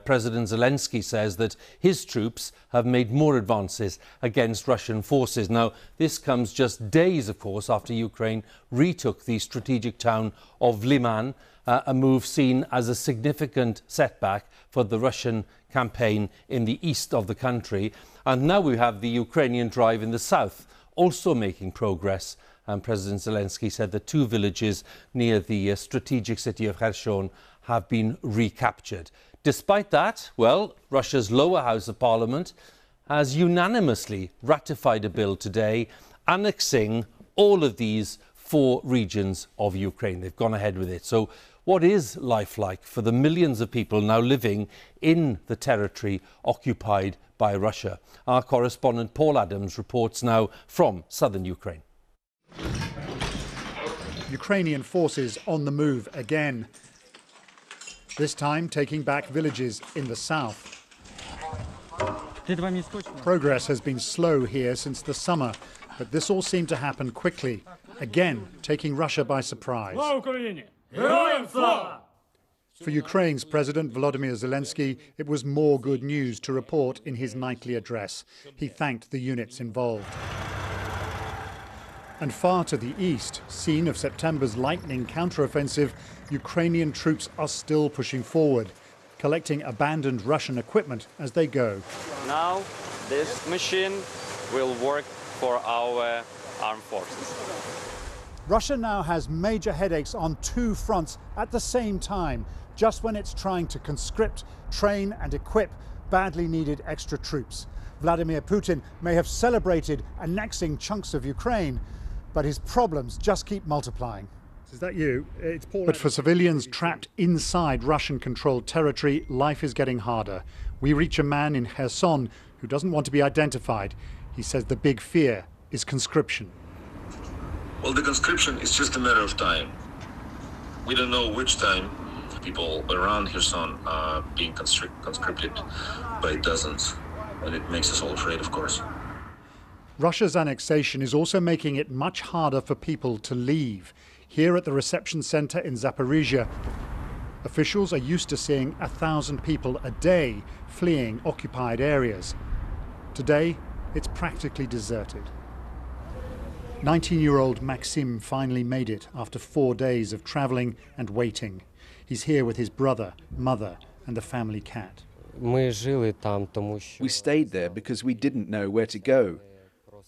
President Zelensky says that his troops have made more advances against Russian forces. Now, this comes just days, of course, after Ukraine retook the strategic town of Lyman, a move seen as a significant setback for the Russian campaign in the east of the country. And now we have the Ukrainian drive in the south also making progress. And President Zelensky said that 2 villages near the strategic city of Kherson have been recaptured. Despite that, well, Russia's lower house of parliament has unanimously ratified a bill today annexing all of these 4 regions of Ukraine. They've gone ahead with it. So what is life like for the millions of people now living in the territory occupied by Russia? Our correspondent Paul Adams reports now from southern Ukraine. Ukrainian forces on the move again, this time taking back villages in the south. Progress has been slow here since the summer, but this all seemed to happen quickly, again taking Russia by surprise. For Ukraine's President Volodymyr Zelensky, it was more good news to report in his nightly address. He thanked the units involved. And far to the east, scene of September's lightning counteroffensive, Ukrainian troops are still pushing forward, collecting abandoned Russian equipment as they go. Now this machine will work for our armed forces. Russia now has major headaches on 2 fronts at the same time, just when it's trying to conscript, train and equip badly needed extra troops. Vladimir Putin may have celebrated annexing chunks of Ukraine, but his problems just keep multiplying. Is that you? It's Paul. But for civilians trapped inside Russian-controlled territory, life is getting harder. We reach a man in Kherson who doesn't want to be identified. He says the big fear is conscription. Well, the conscription is just a matter of time. We don't know which time. People around Kherson are being conscripted by dozens, and it makes us all afraid, of course. Russia's annexation is also making it much harder for people to leave. Here at the reception center in Zaporizhzhia, officials are used to seeing 1,000 people a day fleeing occupied areas. Today, it's practically deserted. 19-year-old Maxim finally made it after 4 days of traveling and waiting. He's here with his brother, mother, and the family cat. We stayed there because we didn't know where to go.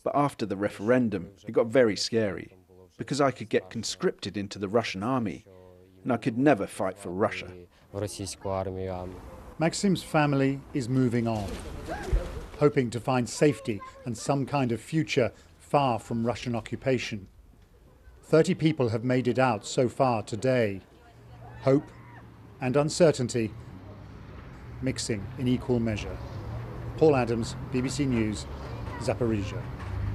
But after the referendum, it got very scary, because I could get conscripted into the Russian army, and I could never fight for Russia. Maxim's family is moving on, hoping to find safety and some kind of future far from Russian occupation. 30 people have made it out so far today. Hope and uncertainty mixing in equal measure. Paul Adams, BBC News, Zaporizhzhia.